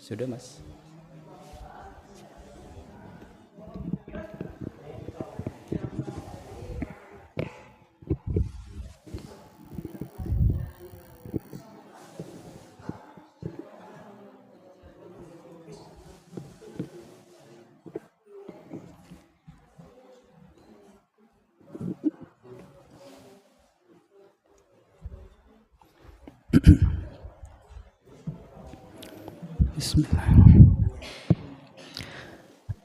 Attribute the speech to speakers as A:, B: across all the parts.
A: Sudah, Mas. Bismillahirrahmanirrahim.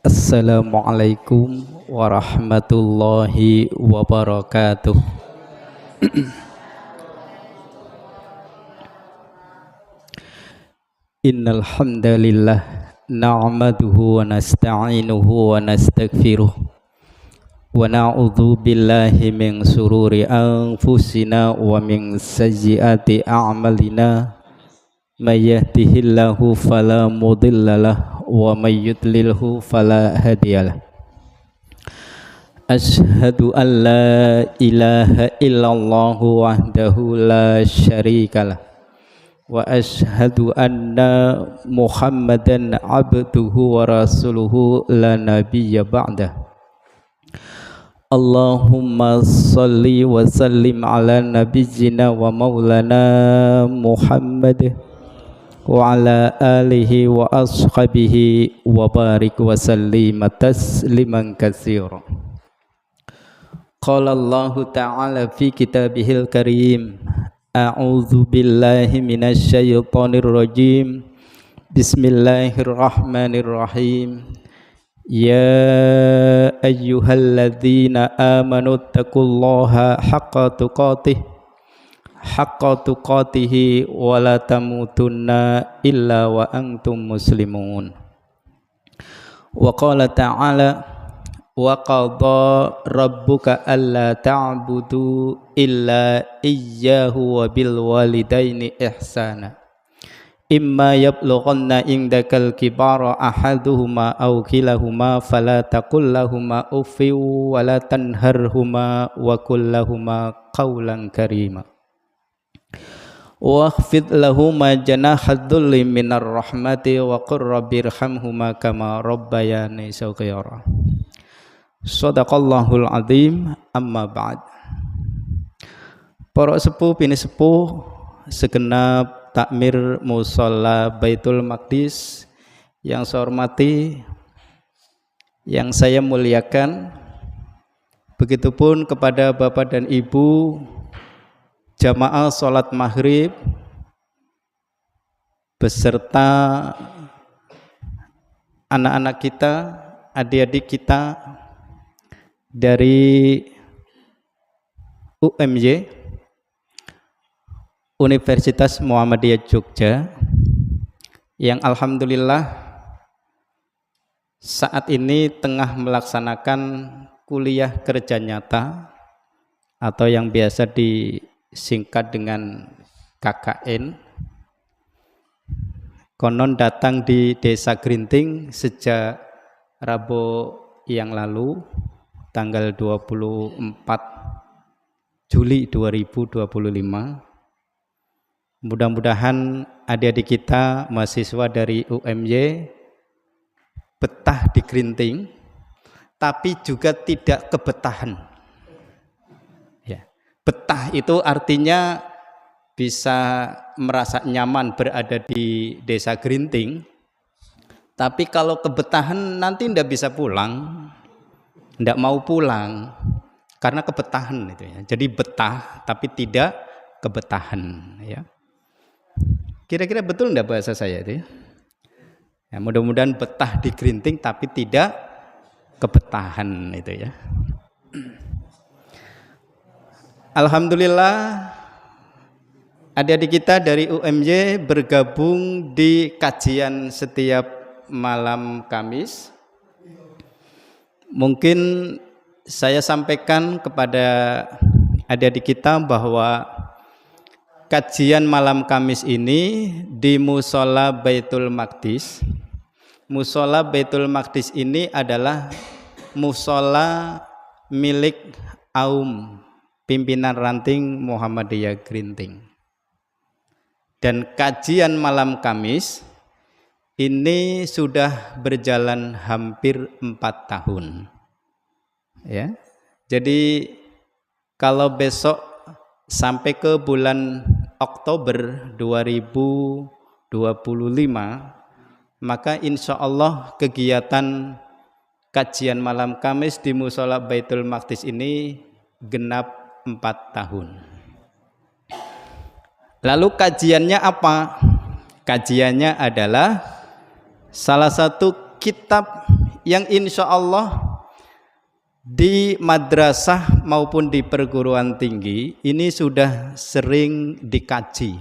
A: Assalamualaikum warahmatullahi wabarakatuh. Innal hamdalillah na'maduhu wa nasta'inuhu wa nastaghfiruh wa na'udzu billahi min sururi anfusina wa min sayyiati a'malina. May yahdihillahu fala mudhillalah wa may yudlilhu fala hadiyalah. Asyhadu an la ilaha illallah wahdahu la syarikalah wa asyhadu anna Muhammadan abduhu wa rasuluhu la nabiyya ba'dah. Allahumma salli wa sallim ala nabiyyina wa maulana Muhammad wa ala alihi wa ashabihi wa barik wa sallim tasliman katsira. Qala Allah ta'ala fi kitabihil karim, a'udzu billahi minasy syaithanir rajim. Bismillahirrahmanirrahim. Ya ayyuhalladzina amanu taqullaha haqqa tuqatih wa la tamutunna illa wa antum muslimun. Wa qala ta'ala wa qadha rabbuka alla ta'budu illa iyyahu wa bil walidaini ihsana imma yablughanna indakal kibara ahaduhuma aw kilahuma fala taqul lahumā uffin wa la tanharhumā wa qul lahumā qawlan karīmā wakhfid lahumā janāha dhulli minar rahmati wa qur rabbirhamhumā kamā rabbayani shaghīrā. Shadaqallahul azim. Amma ba'd. Para sepuh bini sepuh segenap takmir musholla Baitul Maqdis yang saya hormati, yang saya muliakan, begitupun kepada Bapak dan Ibu jamaah sholat maghrib beserta anak-anak kita, adik-adik kita dari UMY Universitas Muhammadiyah Jogja yang alhamdulillah saat ini tengah melaksanakan kuliah kerja nyata atau yang biasa disingkat dengan KKN. Konon datang di Desa Grinting sejak Rabu yang lalu tanggal 24 Juli 2025. Mudah-mudahan adik-adik kita mahasiswa dari UMY betah di Grinting, tapi juga tidak kebetahan. Ya. Betah itu artinya bisa merasa nyaman berada di Desa Grinting, tapi kalau kebetahan nanti tidak bisa pulang, tidak mau pulang karena kebetahan itu ya. Jadi betah tapi tidak kebetahan ya. Kira-kira betul enggak bahasa saya itu ya? Ya, mudah-mudahan betah di Grinting tapi tidak kebetahan itu ya. Alhamdulillah adik-adik kita dari UMY bergabung di kajian setiap malam Kamis. Mungkin saya sampaikan kepada adik-adik kita bahwa kajian malam Kamis ini di Musholla Baitul Maqdis. Musholla Baitul Maqdis ini adalah musholla milik AUM, pimpinan ranting Muhammadiyah Grinting. Dan kajian malam Kamis ini sudah berjalan hampir 4 tahun. Ya. Jadi kalau besok sampai ke bulan Oktober 2025, maka insya Allah kegiatan kajian malam Kamis di Mushola Baitul Maqdis ini genap 4 tahun. Lalu kajiannya apa? Kajiannya adalah salah satu kitab yang insya Allah di madrasah maupun di perguruan tinggi ini sudah sering dikaji,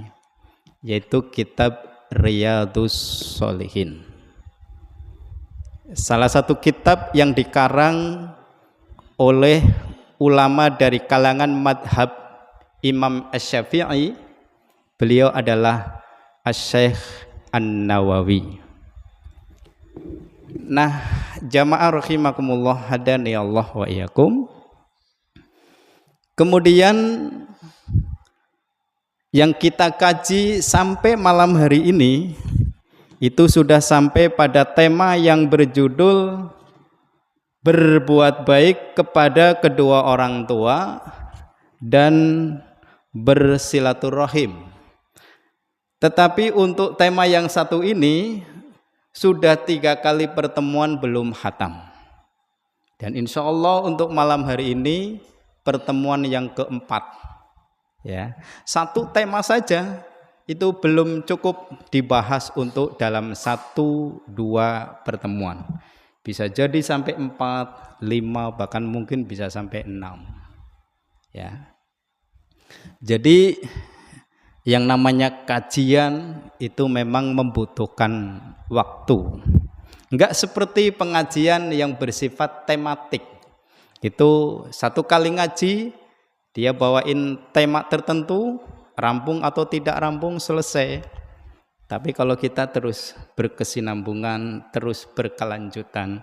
A: yaitu kitab Riyadhus Shalihin. Salah satu kitab yang dikarang oleh ulama dari kalangan madhab Imam Asy-Syafi'i, beliau adalah Asy-Syaikh An-Nawawi. Nah, jamaah rahimakumullah, hadani Allah wa iyyakum. Kemudian yang kita kaji sampai malam hari ini itu sudah sampai pada tema yang berjudul berbuat baik kepada kedua orang tua dan bersilaturahim. Tetapi untuk tema yang satu ini sudah 3 kali pertemuan belum khatam. Dan insya Allah untuk malam hari ini pertemuan yang keempat. Ya, satu tema saja itu belum cukup dibahas untuk dalam 1-2 pertemuan. Bisa jadi sampai 4, 5, bahkan mungkin bisa sampai 6. Ya. Jadi yang namanya kajian itu memang membutuhkan waktu. Enggak seperti pengajian yang bersifat tematik. Itu 1 kali ngaji, dia bawain tema tertentu, rampung atau tidak rampung, selesai. Tapi kalau kita terus berkesinambungan, terus berkelanjutan,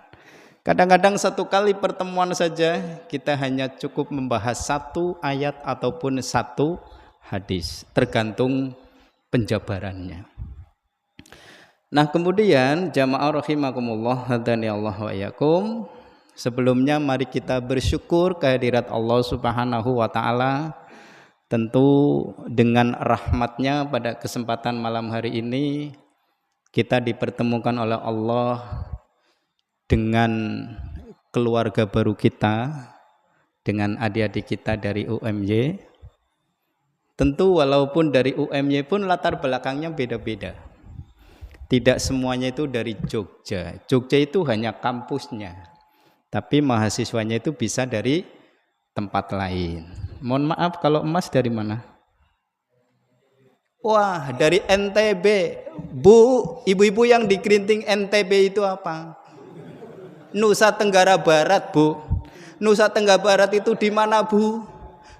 A: kadang-kadang 1 kali pertemuan saja kita hanya cukup membahas 1 ayat ataupun 1 hadis, tergantung penjabarannya. Nah, kemudian jamaah rahimakumullah, hadani Allah wa iyyakum. Sebelumnya mari kita bersyukur kehadirat Allah Subhanahu wa taala. Tentu dengan rahmatnya pada kesempatan malam hari ini kita dipertemukan oleh Allah dengan keluarga baru kita, dengan adik-adik kita dari UMY. Tentu walaupun dari UMY pun latar belakangnya beda-beda. Tidak semuanya itu dari Jogja. Jogja itu hanya kampusnya. Tapi mahasiswanya itu bisa dari tempat lain. Mohon maaf kalau Emas dari mana? Wah, dari NTB. Bu, ibu-ibu yang di Kerinting NTB itu apa? Nusa Tenggara Barat, Bu. Nusa Tenggara Barat itu di mana, Bu?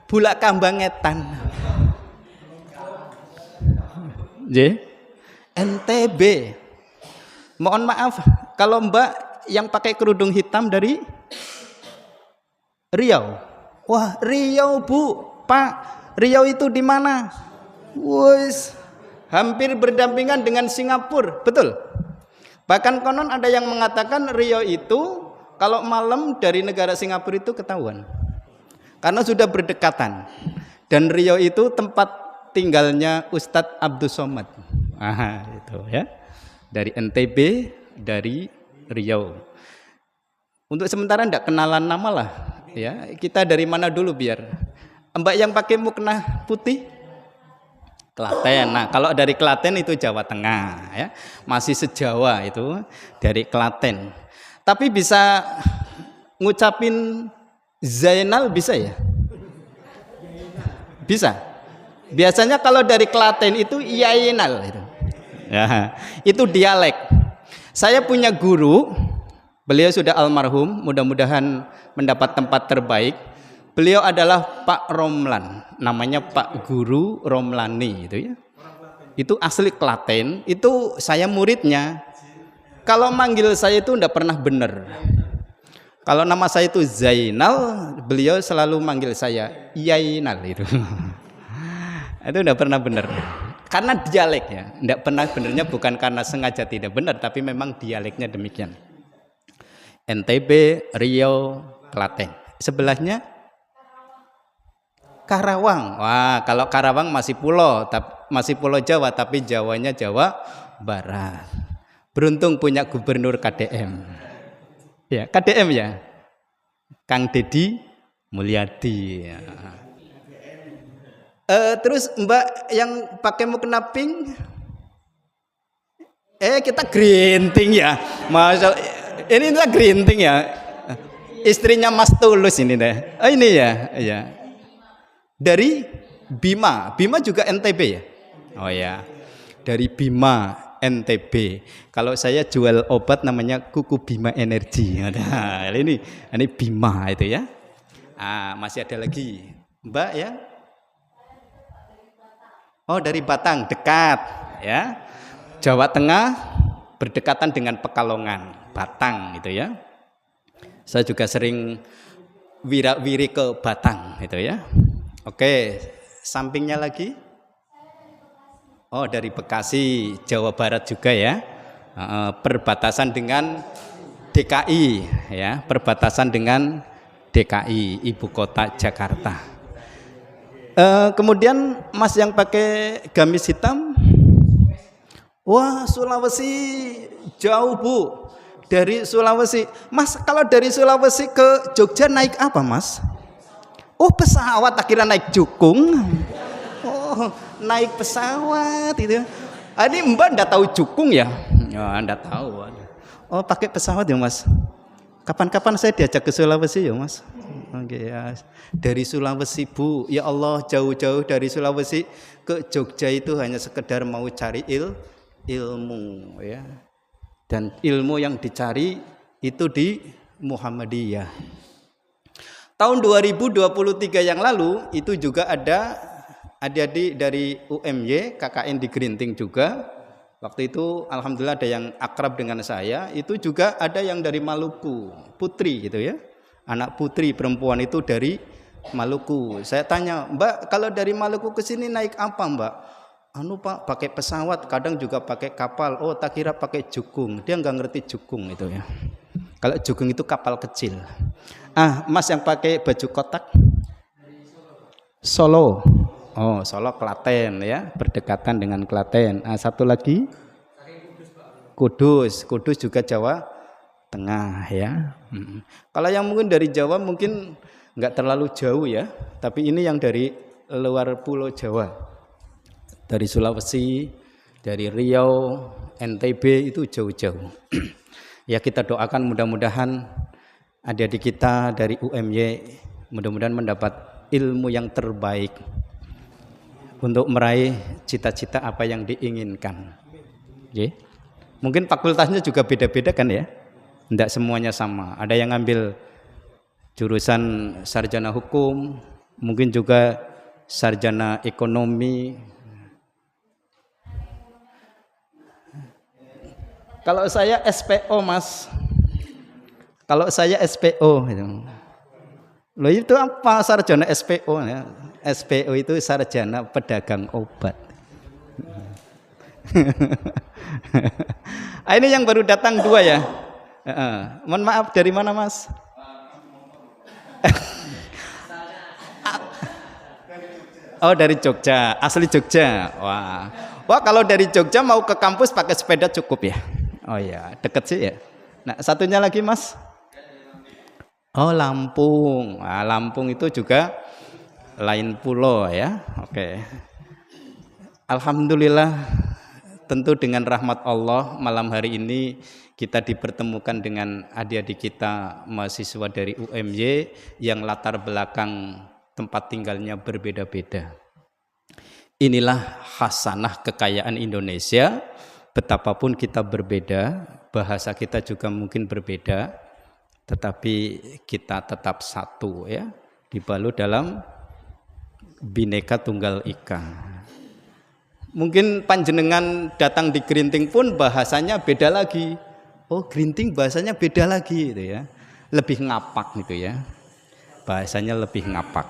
A: Bulak Kambangetan. J. NTB. Mohon maaf kalau Mbak yang pakai kerudung hitam dari Riau. Wah, Riau, Bu. Pak, Riau itu di mana? Wes, hampir berdampingan dengan Singapura, betul? Bahkan konon ada yang mengatakan Riau itu kalau malam dari negara Singapura itu ketahuan. Karena sudah berdekatan. Dan Riau itu tempat tinggalnya Ustadz Abdus Somad. Itu ya. Dari NTB, dari Riau. Untuk sementara tidak kenalan nama lah, ya. Kita dari mana dulu biar Mbak yang pakai mukena putih? Klaten. Nah, kalau dari Klaten itu Jawa Tengah, ya. Masih sejawa itu dari Klaten. Tapi bisa ngucapin Zainal bisa ya? Bisa. Biasanya kalau dari Klaten itu Yainal itu. Ya, itu dialek. Saya punya guru, beliau sudah almarhum, mudah-mudahan mendapat tempat terbaik. Beliau adalah Pak Romlan, namanya Pak Guru Romlani itu ya. Itu asli Klaten, itu saya muridnya. Kalau manggil saya itu enggak pernah benar. Kalau nama saya itu Zainal, beliau selalu manggil saya Yainal itu. Itu enggak pernah benar. Karena dialek ya, tidak pernah benernya bukan karena sengaja tidak benar, tapi memang dialeknya demikian. NTB, Riau, Klaten. Sebelahnya Karawang. Wah, kalau Karawang masih pulau Jawa, tapi Jawanya Jawa Barat. Beruntung punya gubernur KDM. Ya, KDM ya. Kang Deddy Mulyadi. Ya. Terus Mbak yang pakai mukena pink, kita gerinting ya, Masya, ini kita gerinting ya, istrinya Mas Tulus ini deh. Ini ya, dari Bima juga NTB ya. Oh ya, dari Bima NTB. Kalau saya jual obat namanya Kuku Bima Energi. Nah, ini Bima itu ya. Masih ada lagi Mbak ya. Oh, dari Batang, dekat ya. Jawa Tengah berdekatan dengan Pekalongan, Batang itu ya. Saya juga sering wira-wiri ke Batang itu ya. Oke, sampingnya lagi. Oh, dari Bekasi, Jawa Barat juga ya. Perbatasan dengan DKI ya, perbatasan dengan DKI, ibu kota Jakarta. Kemudian Mas yang pakai gamis hitam, wah Sulawesi jauh Bu, dari Sulawesi. Mas kalau dari Sulawesi ke Jogja naik apa Mas? Oh pesawat, akhirnya naik jukung. Oh naik pesawat itu. Ini Mbak ndak tahu jukung ya? Ya ndak tahu. Oh pakai pesawat ya Mas. Kapan-kapan saya diajak ke Sulawesi ya Mas. Oke ya. Dari Sulawesi Bu, ya Allah jauh-jauh dari Sulawesi ke Jogja itu hanya sekedar mau cari ilmu ya. Dan ilmu yang dicari itu di Muhammadiyah. Tahun 2023 yang lalu itu juga ada adik-adik dari UMY, KKN di Gerinting juga. Waktu itu alhamdulillah ada yang akrab dengan saya, itu juga ada yang dari Maluku, putri gitu ya. Anak putri perempuan itu dari Maluku. Saya tanya, Mbak, kalau dari Maluku ke sini naik apa, Mbak? Pak, pakai pesawat, kadang juga pakai kapal. Oh, tak kira pakai jukung. Dia nggak ngerti jukung itu ya. Kalau jukung itu kapal kecil. Mas yang pakai baju kotak? Solo. Oh, Solo Klaten ya, berdekatan dengan Klaten. Satu lagi? Kudus juga Jawa Tengah ya. Kalau yang mungkin dari Jawa mungkin nggak terlalu jauh ya, tapi ini yang dari luar Pulau Jawa, dari Sulawesi, dari Riau, NTB itu jauh-jauh. Ya kita doakan mudah-mudahan adik-adik kita dari UMY mudah-mudahan mendapat ilmu yang terbaik untuk meraih cita-cita apa yang diinginkan. Okay. Mungkin fakultasnya juga beda-beda kan ya? Tidak semuanya sama. Ada yang ngambil jurusan sarjana hukum, mungkin juga sarjana ekonomi. Kalau saya SPO Mas. Kalau saya SPO itu. Loh itu apa sarjana SPO ya? SPO itu sarjana pedagang obat. Ini yang baru datang 2 ya. Mohon maaf dari mana Mas? Oh dari Jogja, asli Jogja. Wah kalau dari Jogja mau ke kampus pakai sepeda cukup ya? Oh ya deket sih ya. Nah satunya lagi Mas? Oh Lampung. Lampung itu juga lain pulau ya. Oke. Alhamdulillah tentu dengan rahmat Allah malam hari ini kita dipertemukan dengan adik-adik kita mahasiswa dari UMY yang latar belakang tempat tinggalnya berbeda-beda. Inilah khasanah kekayaan Indonesia, betapapun kita berbeda, bahasa kita juga mungkin berbeda, tetapi kita tetap satu ya, dibalut dalam Bhinneka Tunggal Ika. Mungkin panjenengan datang di Gerinting pun bahasanya beda lagi. Oh Gerinting bahasanya beda lagi gitu ya. Lebih ngapak gitu ya. Bahasanya lebih ngapak.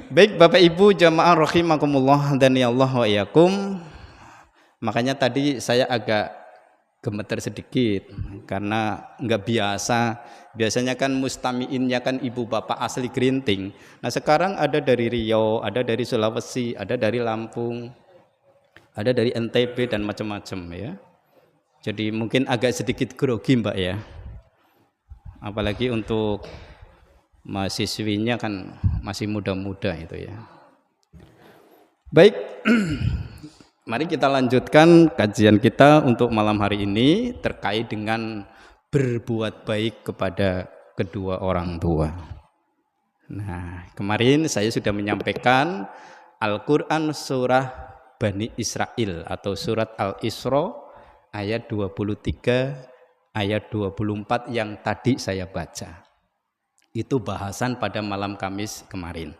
A: Baik Bapak Ibu jamaah rahimakumullah dan ya Allah wa iyyakum. Makanya tadi saya agak gemeter sedikit karena nggak biasa. Biasanya kan mustamiinnya kan ibu bapak asli Gerinting. Nah sekarang ada dari Riau, ada dari Sulawesi, ada dari Lampung, ada dari NTB dan macam-macam ya. Jadi mungkin agak sedikit grogi Mbak ya. Apalagi untuk mahasiswinya kan masih muda-muda itu ya. Baik, mari kita lanjutkan kajian kita untuk malam hari ini terkait dengan berbuat baik kepada kedua orang tua. Nah, kemarin saya sudah menyampaikan Al-Quran surah Bani Israel atau surat Al-Isra ayat 23 ayat 24 yang tadi saya baca. Itu bahasan pada malam Kamis kemarin.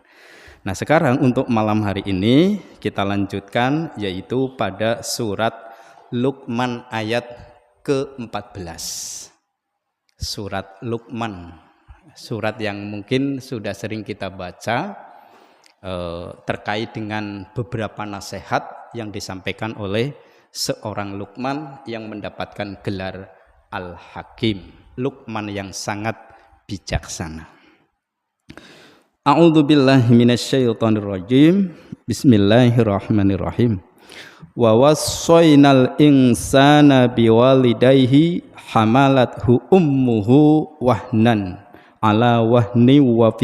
A: Nah sekarang untuk malam hari ini kita lanjutkan yaitu pada surat Luqman ayat ke-14. Surat Luqman, surat yang mungkin sudah sering kita baca terkait dengan beberapa nasihat yang disampaikan oleh seorang Luqman yang mendapatkan gelar Al-Hakim, Luqman yang sangat bijaksana. A'udzu billahi minasyaitonir rajim. Bismillahirrahmanirrahim. Wa wassaynal insana biwalidayhi hamalathu ummuhu wahnan ala wahni wa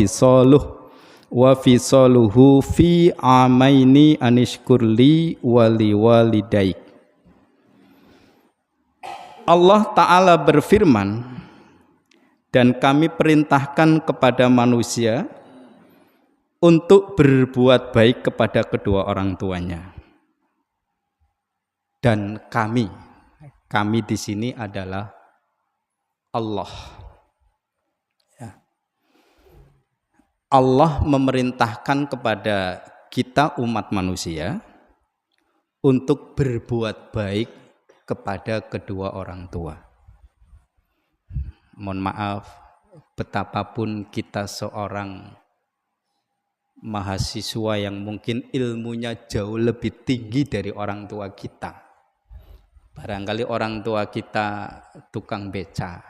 A: fisaluhu fi amaini anishkurli waliwalidaik. Allah Ta'ala berfirman, dan kami perintahkan kepada manusia untuk berbuat baik kepada kedua orang tuanya. Dan kami di sini adalah Allah. Ya. Allah memerintahkan kepada kita umat manusia untuk berbuat baik kepada kedua orang tua. Mohon maaf, betapapun kita seorang mahasiswa yang mungkin ilmunya jauh lebih tinggi dari orang tua kita. Barangkali orang tua kita tukang beca,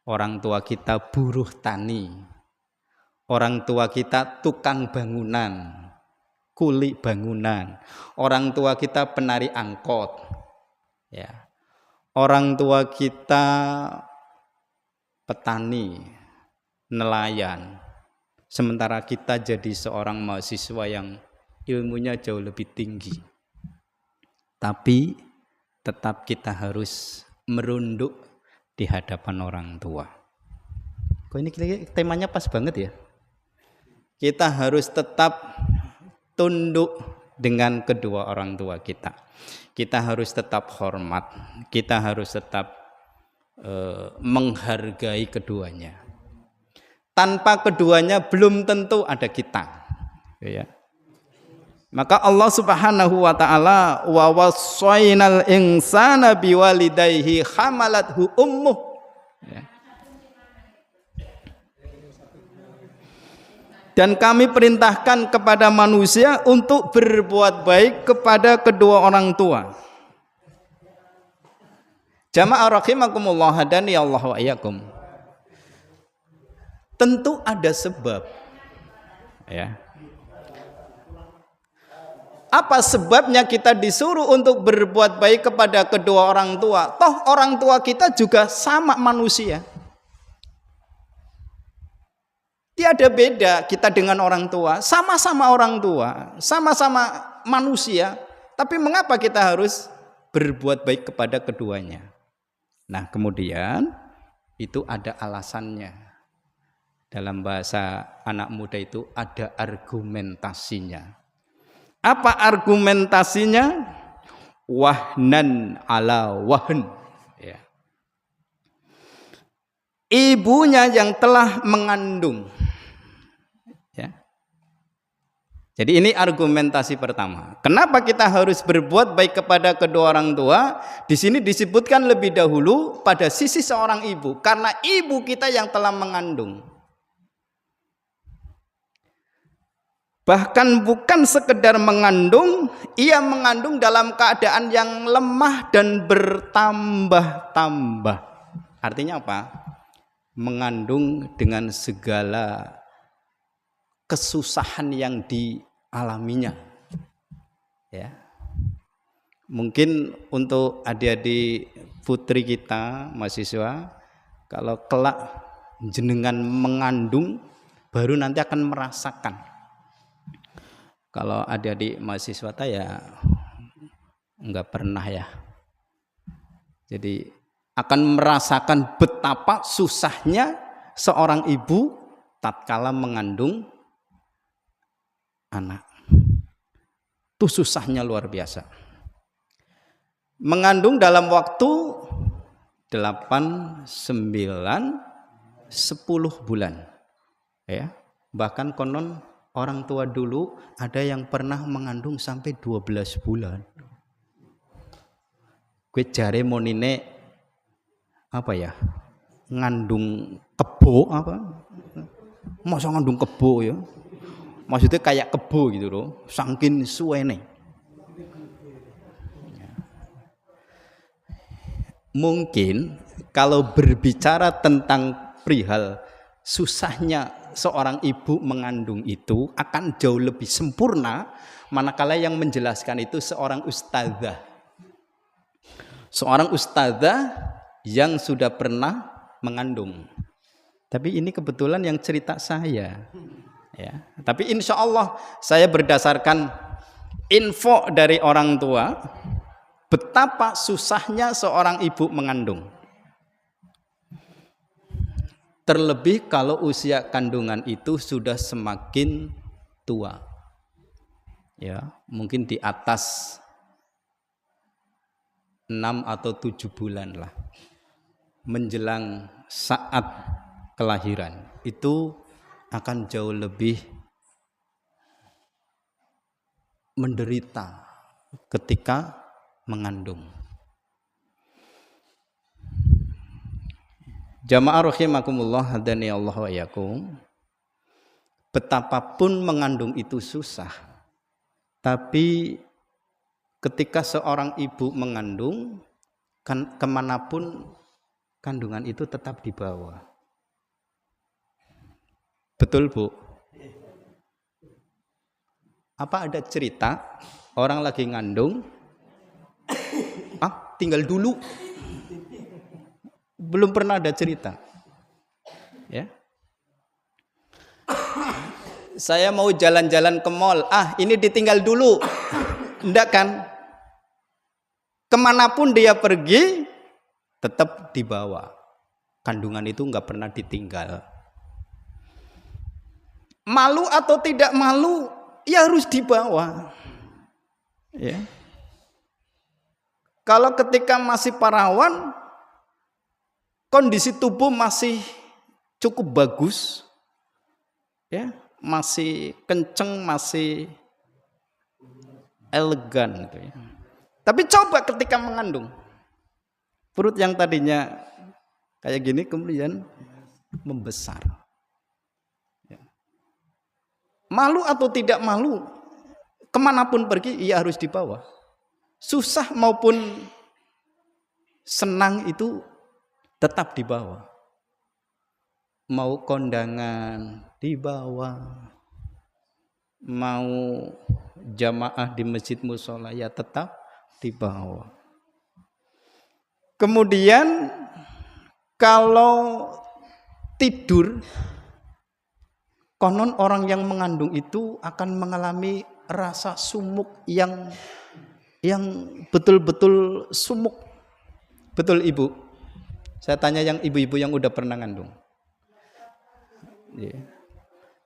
A: orang tua kita buruh tani, orang tua kita tukang bangunan, kuli bangunan, orang tua kita penari angkot. Ya, orang tua kita petani, nelayan, sementara kita jadi seorang mahasiswa yang ilmunya jauh lebih tinggi. Tapi tetap kita harus merunduk di hadapan orang tua. Kok ini temanya pas banget ya? Kita harus tetap tunduk dengan kedua orang tua kita. Kita harus tetap hormat, kita harus tetap menghargai keduanya. Tanpa keduanya belum tentu ada kita. Ya. Maka Allah Subhanahu wa taala wa wassaynal insana biwalidayhi hamalathu ummuh. Ya. Dan kami perintahkan kepada manusia untuk berbuat baik kepada kedua orang tua. Jamaah rahimakumullah dan ya Allah wa iyyakum. Tentu ada sebab. Ya. Apa sebabnya kita disuruh untuk berbuat baik kepada kedua orang tua? Toh orang tua kita juga sama manusia. Tiada beda kita dengan orang tua, sama-sama orang tua, sama-sama manusia, tapi mengapa kita harus berbuat baik kepada keduanya? Nah, kemudian itu ada alasannya. Dalam bahasa anak muda itu ada argumentasinya. Apa argumentasinya? Wahnan ala wahn. Ya. Ibunya yang telah mengandung. Ya. Jadi ini argumentasi pertama. Kenapa kita harus berbuat baik kepada kedua orang tua? Di sini disebutkan lebih dahulu pada sisi seorang ibu, karena ibu kita yang telah mengandung. Bahkan bukan sekedar mengandung, ia mengandung dalam keadaan yang lemah dan bertambah-tambah. Artinya apa? Mengandung dengan segala kesusahan yang dialaminya. Ya. Mungkin untuk adik-adik putri kita, mahasiswa, kalau kelak jenengan mengandung, baru nanti akan merasakan. Kalau adik-adik mahasiswa ya enggak pernah ya. Jadi akan merasakan betapa susahnya seorang ibu tatkala mengandung anak. Itu susahnya luar biasa. Mengandung dalam waktu 8, 9, 10 bulan. Ya. Bahkan konon orang tua dulu ada yang pernah mengandung sampai 12 bulan. Gue jare monine apa ya? Ngandung kebo apa? Masa ngandung kebo ya? Maksudnya kayak kebo gitu loh, saking suwene. Mungkin kalau berbicara tentang perihal susahnya seorang ibu mengandung itu akan jauh lebih sempurna manakala yang menjelaskan itu seorang ustadzah. Seorang ustadzah yang sudah pernah mengandung. Tapi ini kebetulan yang cerita saya. Ya. Tapi insya Allah saya berdasarkan info dari orang tua betapa susahnya seorang ibu mengandung. Terlebih kalau usia kandungan itu sudah semakin tua. Ya, mungkin di atas 6 atau 7 bulan lah. Menjelang saat kelahiran. Itu akan jauh lebih menderita ketika mengandung. Jamaah rahimakumullah hadani Allah wa yakum. Betapapun mengandung itu susah, tapi ketika seorang ibu mengandung, kemanapun kandungan itu tetap dibawa. Betul Bu? Apa ada cerita orang lagi ngandung, tinggal dulu? Belum pernah ada cerita. Ya. Saya mau jalan-jalan ke mall, ini ditinggal dulu. Enggak kan? Kemanapun dia pergi, tetap dibawa. Kandungan itu enggak pernah ditinggal. Malu atau tidak malu, ya harus dibawa. Ya. Kalau ketika masih perawan, kondisi tubuh masih cukup bagus, ya, masih kenceng, masih elegan, gitu ya. Tapi coba ketika mengandung, perut yang tadinya kayak gini kemudian membesar. Ya. Malu atau tidak malu, kemanapun pergi, ia harus dibawa. Susah maupun senang itu tetap dibawa. Mau kondangan dibawa, mau jamaah di masjid mushola ya tetap dibawa. Kemudian kalau tidur, konon orang yang mengandung itu akan mengalami rasa sumuk yang betul-betul sumuk. Betul Ibu? Saya tanya yang ibu-ibu yang udah pernah ngandung. Yeah.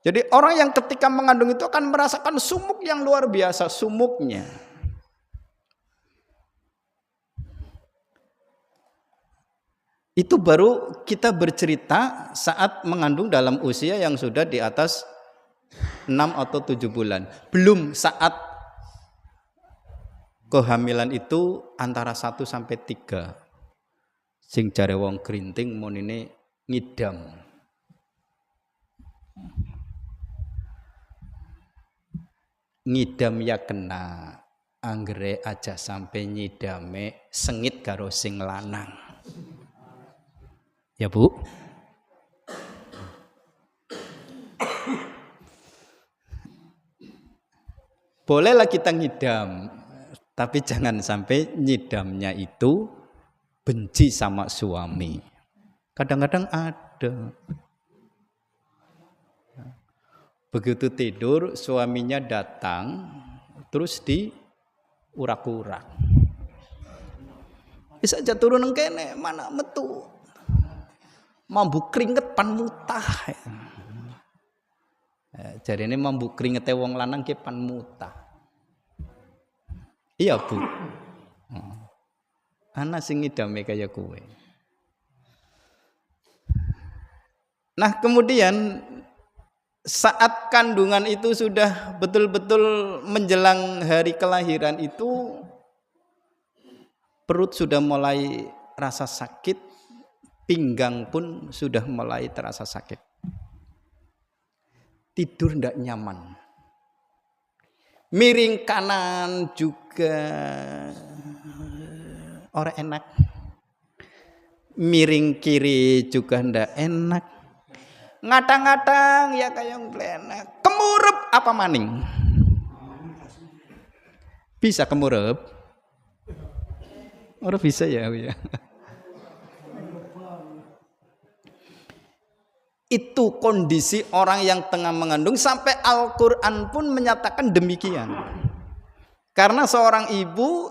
A: Jadi orang yang ketika mengandung itu akan merasakan sumuk yang luar biasa, sumuknya. Itu baru kita bercerita saat mengandung dalam usia yang sudah di atas 6 atau 7 bulan. Belum saat kehamilan itu antara 1 sampai 3. Sing jare wong kerinting monine ngidam. ngidam ya kena, anggere aja sampai nyidame sengit karo sing lanang. Ya Bu. Bolehlah kita ngidam, tapi jangan sampai nyidamnya itu benci sama suami. Kadang-kadang ada. Begitu tidur, suaminya datang, terus diurak-urak. Bisa aja turun kene, mana metu. Mambu keringet pan mutah. Jadi ini mambu keringetnya wong lanang ke pan mutah. Iya Bu. Ana sing ngidame kaya kowe. Nah kemudian saat kandungan itu sudah betul-betul menjelang hari kelahiran itu, perut sudah mulai rasa sakit, pinggang pun sudah mulai terasa sakit. Tidur tidak nyaman. Miring kanan juga orang enak. Miring kiri juga tidak enak. Ngadang-ngadang ya kayak ngelenek. Kemurup apa maning? Bisa kemurup? Orang bisa ya. Itu kondisi orang yang tengah mengandung, sampai Al-Quran pun menyatakan demikian. Karena seorang ibu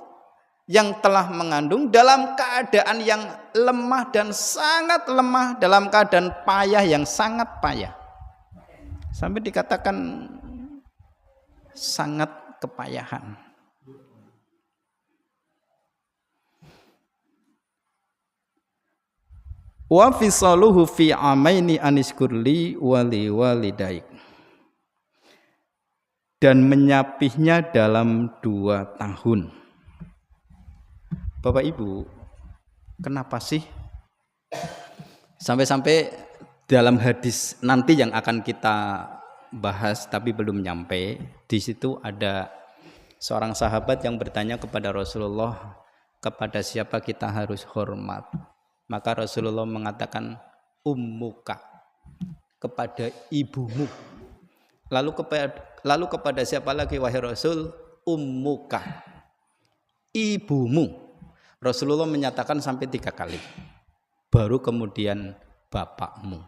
A: yang telah mengandung dalam keadaan yang lemah dan sangat lemah, dalam keadaan payah yang sangat payah, sampai dikatakan sangat kepayahan. Wa fisaluhu fi amaini aniskurli wali walidaik, dan menyapihnya dalam 2 tahun. Bapak Ibu, kenapa sih sampai-sampai dalam hadis nanti yang akan kita bahas tapi belum nyampe, di situ ada seorang sahabat yang bertanya kepada Rasulullah, kepada siapa kita harus hormat? Maka Rasulullah mengatakan ummuka, kepada ibumu. Lalu kepada siapa lagi wahai Rasul? Ummuka, ibumu. Rasulullah menyatakan sampai 3 kali. Baru kemudian bapakmu.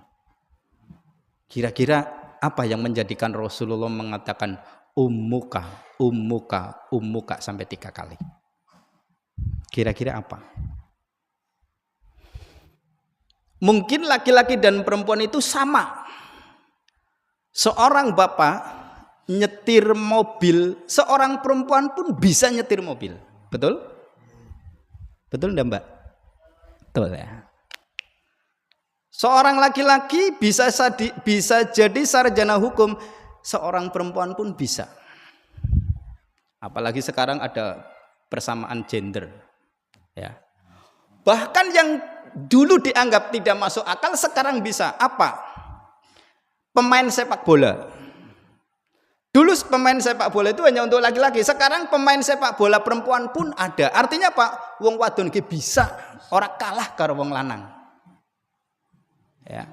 A: Kira-kira apa yang menjadikan Rasulullah mengatakan ummuka, ummuka, ummuka sampai 3 kali? Kira-kira apa? Mungkin laki-laki dan perempuan itu sama. Seorang bapak nyetir mobil, seorang perempuan pun bisa nyetir mobil. Betul? Betul enggak, Mbak? Betul ya. Seorang laki-laki bisa jadi sarjana hukum, seorang perempuan pun bisa. Apalagi sekarang ada persamaan gender. Ya. Bahkan yang dulu dianggap tidak masuk akal sekarang bisa. Apa? Pemain sepak bola. Dulu pemain sepak bola itu hanya untuk laki-laki. Sekarang pemain sepak bola perempuan pun ada. Artinya apa? Wong wadon ki bisa, ora kalah karo wong lanang. Ya.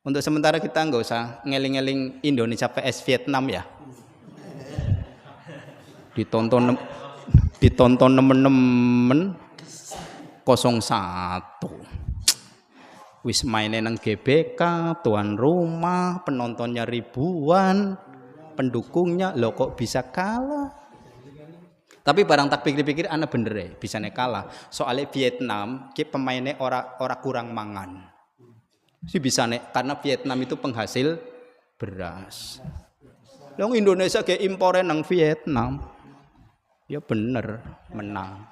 A: Untuk sementara kita nggak usah ngeling-ngeling Indonesia PS Vietnam ya. Ditonton nemen-nemen 0-1. Wis mainin nang GBK, tuan rumah, penontonnya ribuan, pendukungnya, lo kok bisa kalah? Tapi barang tak pikir-pikir ana bener ya, bisa kalah. Soalnya Vietnam, ki pemainnya ora kurang mangan. Si bisa karena Vietnam itu penghasil beras. Yang Indonesia kayak impornya nang Vietnam. Ya bener menang.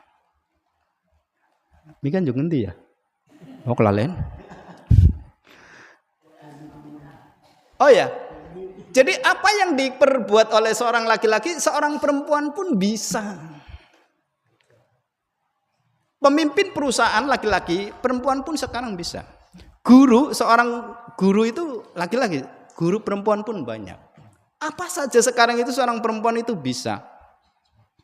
A: Ini kan juga nanti ya. Oh kelalen. Oh ya. Jadi apa yang diperbuat oleh seorang laki-laki, seorang perempuan pun bisa. Pemimpin perusahaan laki-laki, perempuan pun sekarang bisa. Guru, seorang guru itu laki-laki, guru perempuan pun banyak. Apa saja sekarang itu seorang perempuan itu bisa.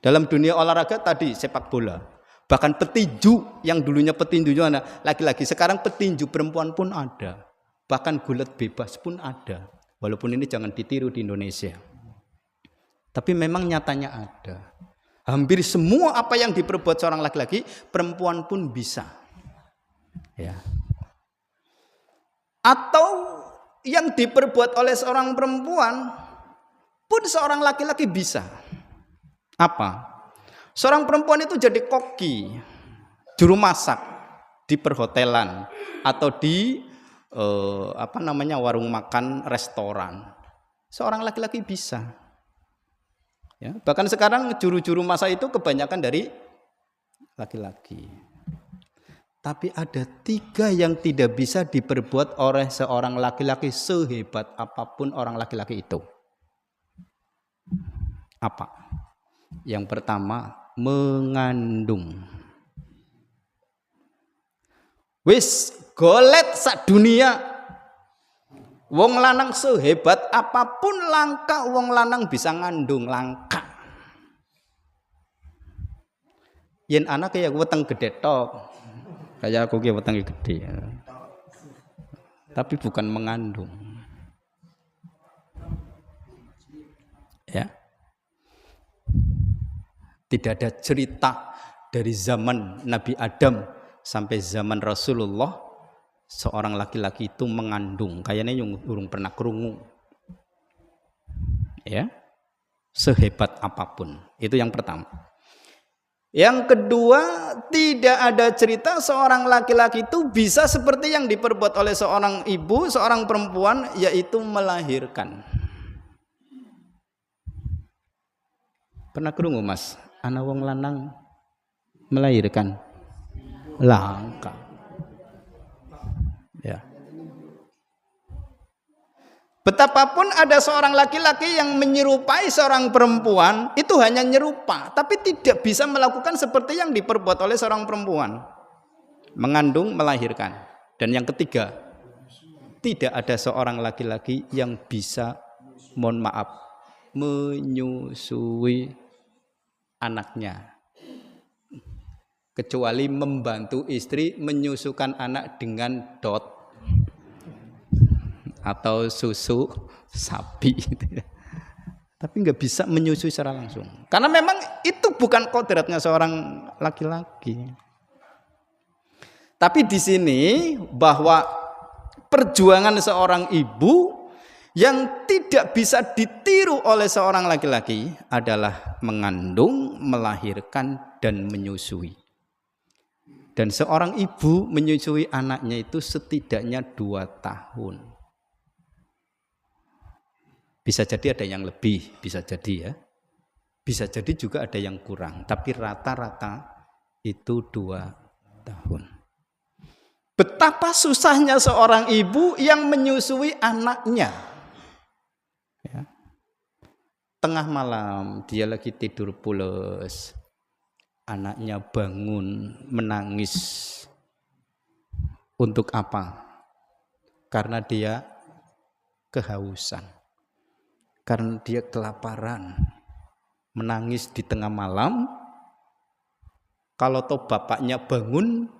A: Dalam dunia olahraga tadi sepak bola. Bahkan petinju yang dulunya petinju laki-laki, sekarang petinju perempuan pun ada. Bahkan gulat bebas pun ada. Walaupun ini jangan ditiru di Indonesia. Tapi memang nyatanya ada. Hampir semua apa yang diperbuat seorang laki-laki, perempuan pun bisa. Ya. Atau yang diperbuat oleh seorang perempuan pun seorang laki-laki bisa. Apa? Seorang perempuan itu jadi koki, juru masak di perhotelan atau di warung makan, restoran. Seorang laki-laki bisa. Ya, bahkan sekarang juru-juru masak itu kebanyakan dari laki-laki. Tapi ada 3 yang tidak bisa diperbuat oleh seorang laki-laki sehebat apapun orang laki-laki itu. Apa? Yang pertama, mengandung. Wis golet sak dunia. Wong lanang sehebat apapun langka wong lanang bisa ngandung, langka. Yen anak kayak weteng gede tok. Kayak aku ki wetenge gede. Tapi bukan mengandung. Ya. Tidak ada cerita dari zaman Nabi Adam sampai zaman Rasulullah seorang laki-laki itu mengandung. Kayaknya yang urung pernah krungu. Ya. Sehebat apapun. Itu yang pertama. Yang kedua, tidak ada cerita seorang laki-laki itu bisa seperti yang diperbuat oleh seorang ibu, seorang perempuan, yaitu melahirkan. Pernah krungu Mas? Ana wong lanang melahirkan, langka. Ya. Betapapun ada seorang laki-laki yang menyerupai seorang perempuan, itu hanya nyerupa, tapi tidak bisa melakukan seperti yang diperbuat oleh seorang perempuan. Mengandung, melahirkan. Dan yang ketiga, tidak ada seorang laki-laki yang bisa, mohon maaf, menyusui anaknya. Kecuali membantu istri menyusukan anak dengan dot atau susu sapi gitu ya. Tapi nggak bisa menyusui secara langsung karena memang itu bukan kodratnya seorang laki-laki. Tapi di sini bahwa perjuangan seorang ibu yang tidak bisa ditiru oleh seorang laki-laki adalah mengandung, melahirkan, dan menyusui. Dan seorang ibu menyusui anaknya itu setidaknya 2 tahun. Bisa jadi ada yang lebih, bisa jadi ya. Bisa jadi juga ada yang kurang, tapi rata-rata itu 2 tahun. Betapa susahnya seorang ibu yang menyusui anaknya. Ya. Tengah malam dia lagi tidur pules, anaknya bangun menangis. Untuk apa? Karena dia kehausan, karena dia kelaparan, menangis di tengah malam. Kalau toh bapaknya bangun,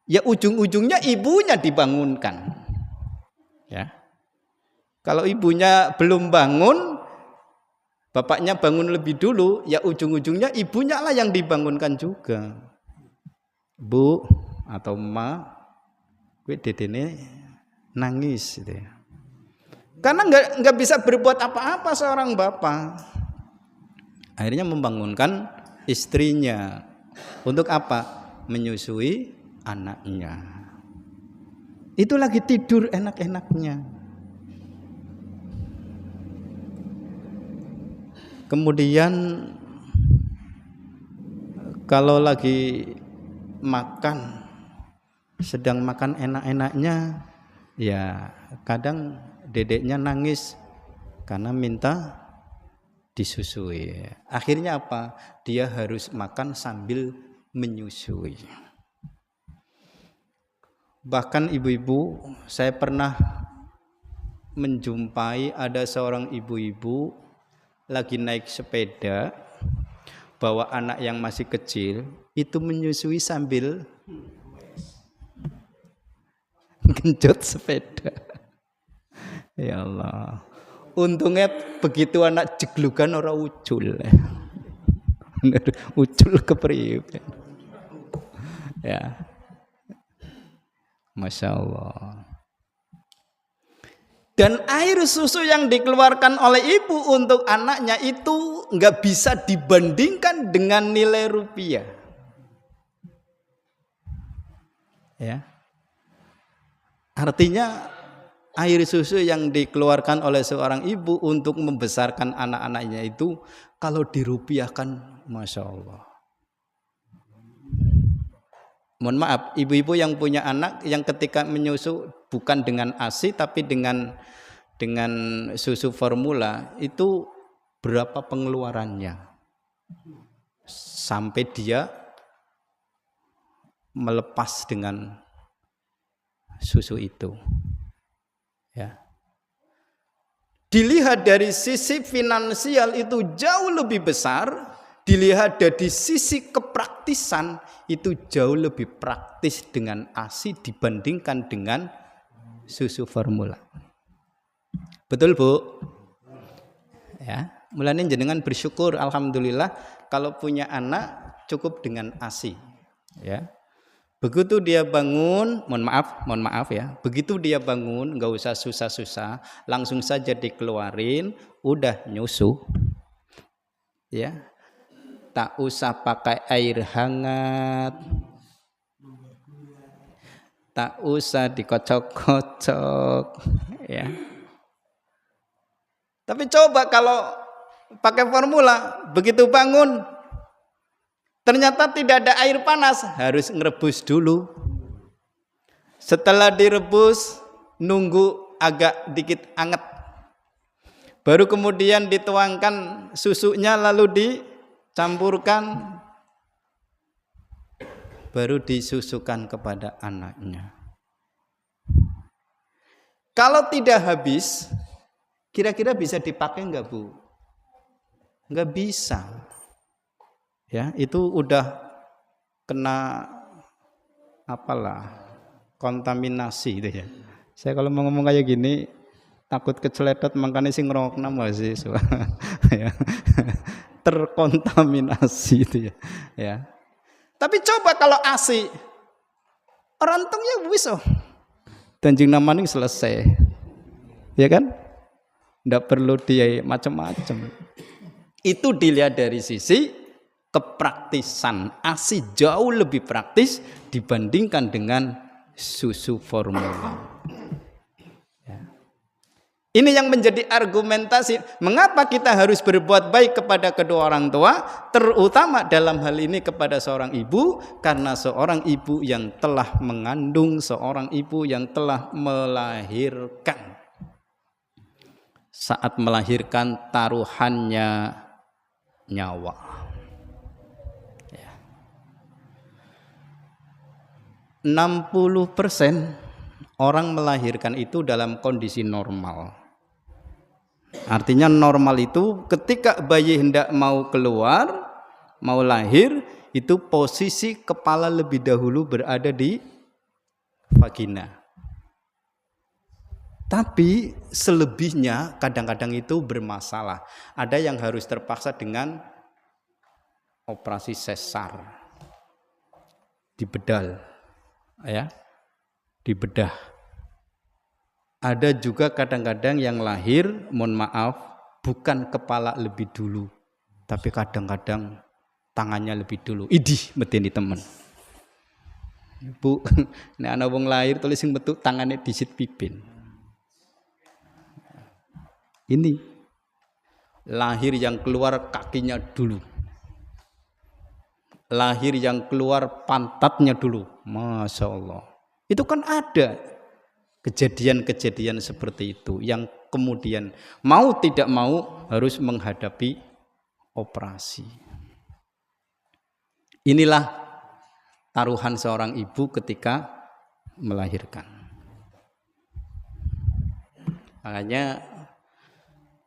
A: ya ujung-ujungnya ibunya dibangunkan. Ya. Kalau ibunya belum bangun, bapaknya bangun lebih dulu, ya ujung-ujungnya ibunya lah yang dibangunkan juga. Bu atau ma, gue dedene nangis gitu ya. Karena nggak bisa berbuat apa-apa seorang bapak. Akhirnya membangunkan istrinya. Untuk apa? Menyusui anaknya. Itu lagi tidur enak-enaknya. Kemudian kalau lagi makan, sedang makan enak-enaknya, ya kadang dedeknya nangis karena minta disusui. Akhirnya apa? Dia harus makan sambil menyusui. Bahkan ibu-ibu, saya pernah menjumpai ada seorang ibu-ibu lagi naik sepeda, bawa anak yang masih kecil, itu menyusui sambil genjot sepeda. Ya Allah. Untungnya begitu anak jeglugan orang ucul. Ucul kepriwe. Ya. Masya Allah. Dan air susu yang dikeluarkan oleh ibu untuk anaknya itu nggak bisa dibandingkan dengan nilai rupiah. Ya. Artinya air susu yang dikeluarkan oleh seorang ibu untuk membesarkan anak-anaknya itu kalau dirupiahkan, Masya Allah. Mohon maaf, ibu-ibu yang punya anak yang ketika menyusu bukan dengan ASI tapi dengan susu formula, itu berapa pengeluarannya sampai dia melepas dengan susu itu. Ya. Dilihat dari sisi finansial itu jauh lebih besar, dilihat dari sisi kepraktisan itu jauh lebih praktis dengan ASI dibandingkan dengan susu formula. Betul, Bu? Ya, mulanya jenengan bersyukur alhamdulillah kalau punya anak cukup dengan ASI. Ya. Begitu dia bangun, mohon maaf ya. Begitu dia bangun, nggak usah susah-susah, langsung saja dikeluarin, udah nyusu. Ya. Tak usah pakai air hangat, tak usah dikocok-kocok, ya. Tapi coba kalau pakai formula, begitu bangun, ternyata tidak ada air panas, harus ngerebus dulu. Setelah direbus, nunggu agak dikit anget, baru kemudian dituangkan susunya lalu dicampurkan, baru disusukan kepada anaknya. Kalau tidak habis, kira-kira bisa dipakai enggak, Bu? Enggak bisa. Ya, itu udah kena apalah, kontaminasi itu ya. Saya kalau mau ngomong kayak gini takut keceletot, makanya sing ngrokna mahasiswa. Ya. Terkontaminasi itu ya. Ya. Tapi coba kalau ASI, rantungnya bisa, Tanjung Namaning selesai, ya kan? Nggak perlu dia macam-macam. Itu dilihat dari sisi kepraktisan. ASI jauh lebih praktis dibandingkan dengan susu formula. Ini yang menjadi argumentasi mengapa kita harus berbuat baik kepada kedua orang tua, terutama dalam hal ini kepada seorang ibu, karena seorang ibu yang telah mengandung, seorang ibu yang telah melahirkan. Saat melahirkan taruhannya nyawa. 60% orang melahirkan itu dalam kondisi normal. Artinya normal itu ketika bayi hendak mau keluar, mau lahir, itu posisi kepala lebih dahulu berada di vagina. Tapi selebihnya kadang-kadang itu bermasalah. Ada yang harus terpaksa dengan operasi sesar, dibedal, ya, dibedah. Ada juga kadang-kadang yang lahir, mohon maaf, bukan kepala lebih dulu, tapi kadang-kadang tangannya lebih dulu. Idih, medeni temen. Bu, nek ana wong lahir tulis sing metu tangannya disit pipin. Ini lahir yang keluar kakinya dulu. Lahir yang keluar pantatnya dulu. Masya Allah. Itu kan ada kejadian-kejadian seperti itu yang kemudian mau tidak mau harus menghadapi operasi. Inilah taruhan seorang ibu ketika melahirkan. Makanya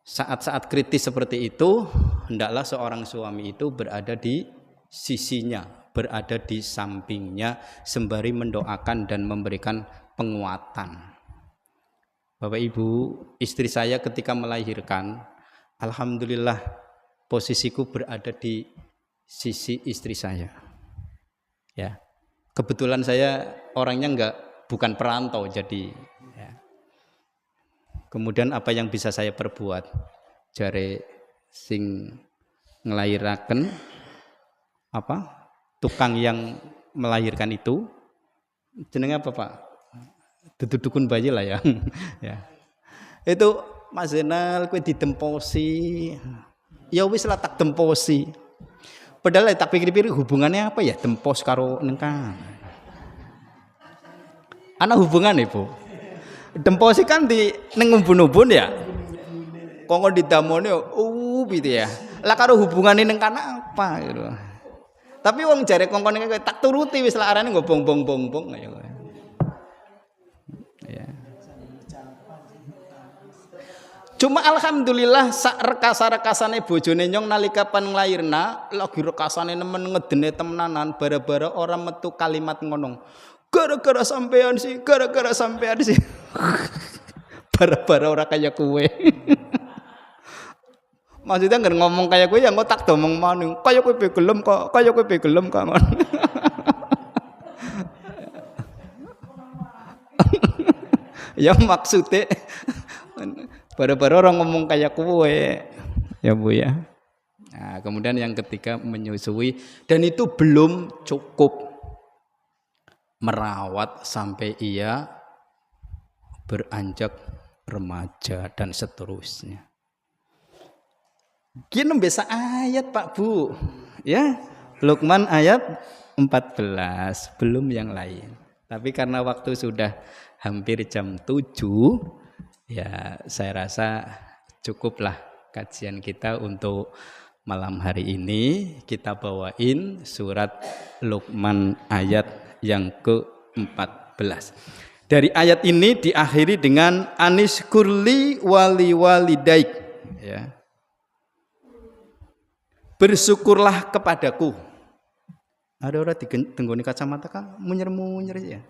A: saat-saat kritis seperti itu, hendaklah seorang suami itu berada di sisinya, berada di sampingnya, sembari mendoakan dan memberikan penguatan. Bapak Ibu, istri saya ketika melahirkan, alhamdulillah posisiku berada di sisi istri saya. Ya, kebetulan saya orangnya bukan perantau, jadi ya. Kemudian apa yang bisa saya perbuat? Jare sing ngelahiraken apa? Tukang yang melahirkan itu jenenge apa, Pak? Dudukun bayi lah ya. Ya. Itu Mas Zainal kowe didemposi. Ya wis lah tak demposi. Padahal tak pikir-pikir hubungannya apa ya dempos karo nengkang. Ana hubungan Ibu. Demposi kan di neng umbun-umbun ya. Kongkon didamone gitu ya. Lah karo hubungane neng kana apa gitu. Tapi wong jare kongkon iki tak turuti wis lah arane nggo bong-bong ya. Ya. Cuma alhamdulillah sak rekasa-rekasane bojone nyong nalika pan nglairna lagi rekasane nemen ngedene temenanan bara-bara ora metu kalimat ngono. Gara-gara sampean sih. Bara-bara ora kaya kue. Maksudnya nggak ngomong kayak gue yang ngotak domong maning. Kayak gue gelem kok. Ya maksudnya bara-bara orang ngomong kayak kue. Ya Bu ya. Nah, kemudian yang ketiga menyusui dan itu belum cukup. Merawat sampai ia beranjak remaja dan seterusnya. Gini bisa ayat Pak Bu, ya Luqman ayat 14 belum yang lain. Tapi karena waktu sudah hampir jam 7, ya saya rasa cukuplah kajian kita untuk malam hari ini. Kita bawain surat Luqman ayat yang ke-14. Dari ayat ini diakhiri dengan anis kurli wali walidaik, ya. Bersyukurlah kepadaku. Ada orang tenggoni kacamata kan munyer-munyer ya.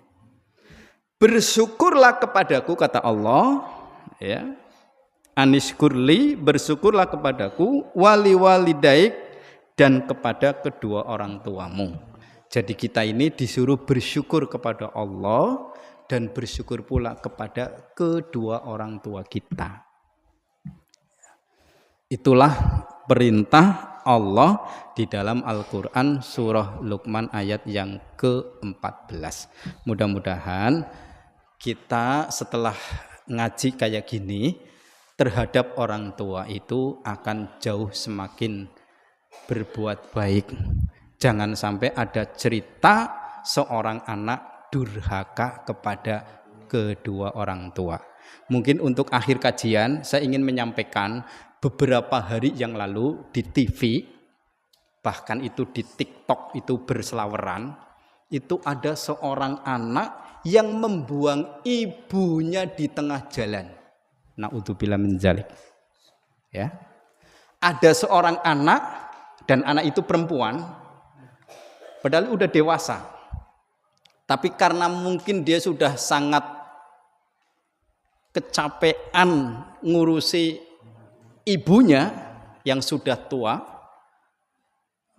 A: Bersyukurlah kepadaku kata Allah, ya. Anis kurli, bersyukurlah kepadaku, wali walidaik, dan kepada kedua orang tuamu. Jadi kita ini disuruh bersyukur kepada Allah dan bersyukur pula kepada kedua orang tua kita. Itulah perintah Allah di dalam Al-Quran surah Luqman ayat yang ke-14. Mudah-mudahan kita setelah ngaji kayak gini terhadap orang tua itu akan jauh semakin berbuat baik. Jangan sampai ada cerita seorang anak durhaka kepada kedua orang tua. Mungkin untuk akhir kajian saya ingin menyampaikan beberapa hari yang lalu di TV, bahkan itu di TikTok itu berselaweran, itu ada seorang anak yang membuang ibunya di tengah jalan. Na'udzubillah min dzalik. Ya. Ada seorang anak dan anak itu perempuan. Padahal udah dewasa, tapi karena mungkin dia sudah sangat kecapean ngurusi ibunya yang sudah tua,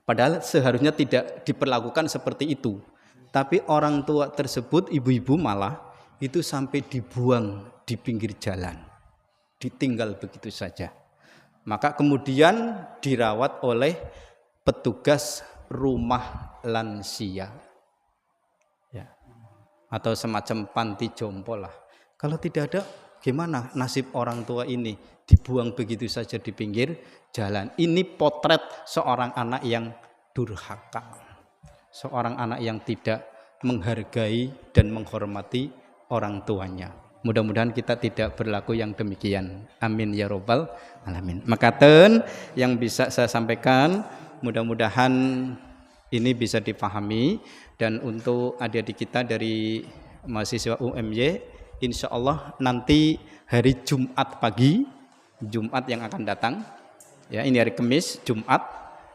A: padahal seharusnya tidak diperlakukan seperti itu. Tapi orang tua tersebut, ibu-ibu malah itu sampai dibuang di pinggir jalan, ditinggal begitu saja. Maka kemudian dirawat oleh petugas rumah lansia, ya, atau semacam panti jompo lah. Kalau tidak ada, gimana nasib orang tua ini dibuang begitu saja di pinggir jalan? Ini potret seorang anak yang durhaka, seorang anak yang tidak menghargai dan menghormati orang tuanya. Mudah-mudahan kita tidak berlaku yang demikian. Amin ya robbal alamin. Makaten yang bisa saya sampaikan, mudah-mudahan ini bisa dipahami. Dan untuk adik-adik kita dari mahasiswa UMY insya Allah nanti hari Jumat pagi, Jumat yang akan datang, ya ini hari Kamis, Jumat,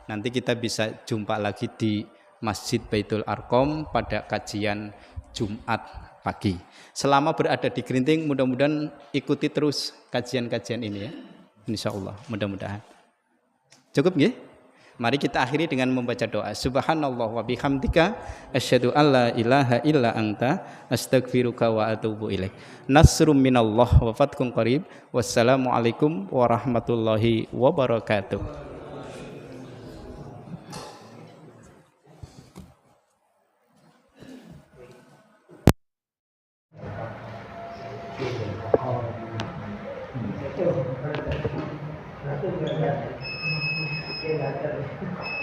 A: nanti kita bisa jumpa lagi di Masjid Baitul Arqam pada kajian Jumat pagi. Selama berada di Grinting, mudah-mudahan ikuti terus kajian-kajian ini ya, insya Allah, mudah-mudahan. Cukup nggih? Mari kita akhiri dengan membaca doa. Subhanallah wa bihamdika asyhadu an la ilaha illa anta astaghfiruka wa atubu ilaik. Nasrum minallah wa fathun qarib. Wassalamualaikum warahmatullahi wabarakatuh. Itu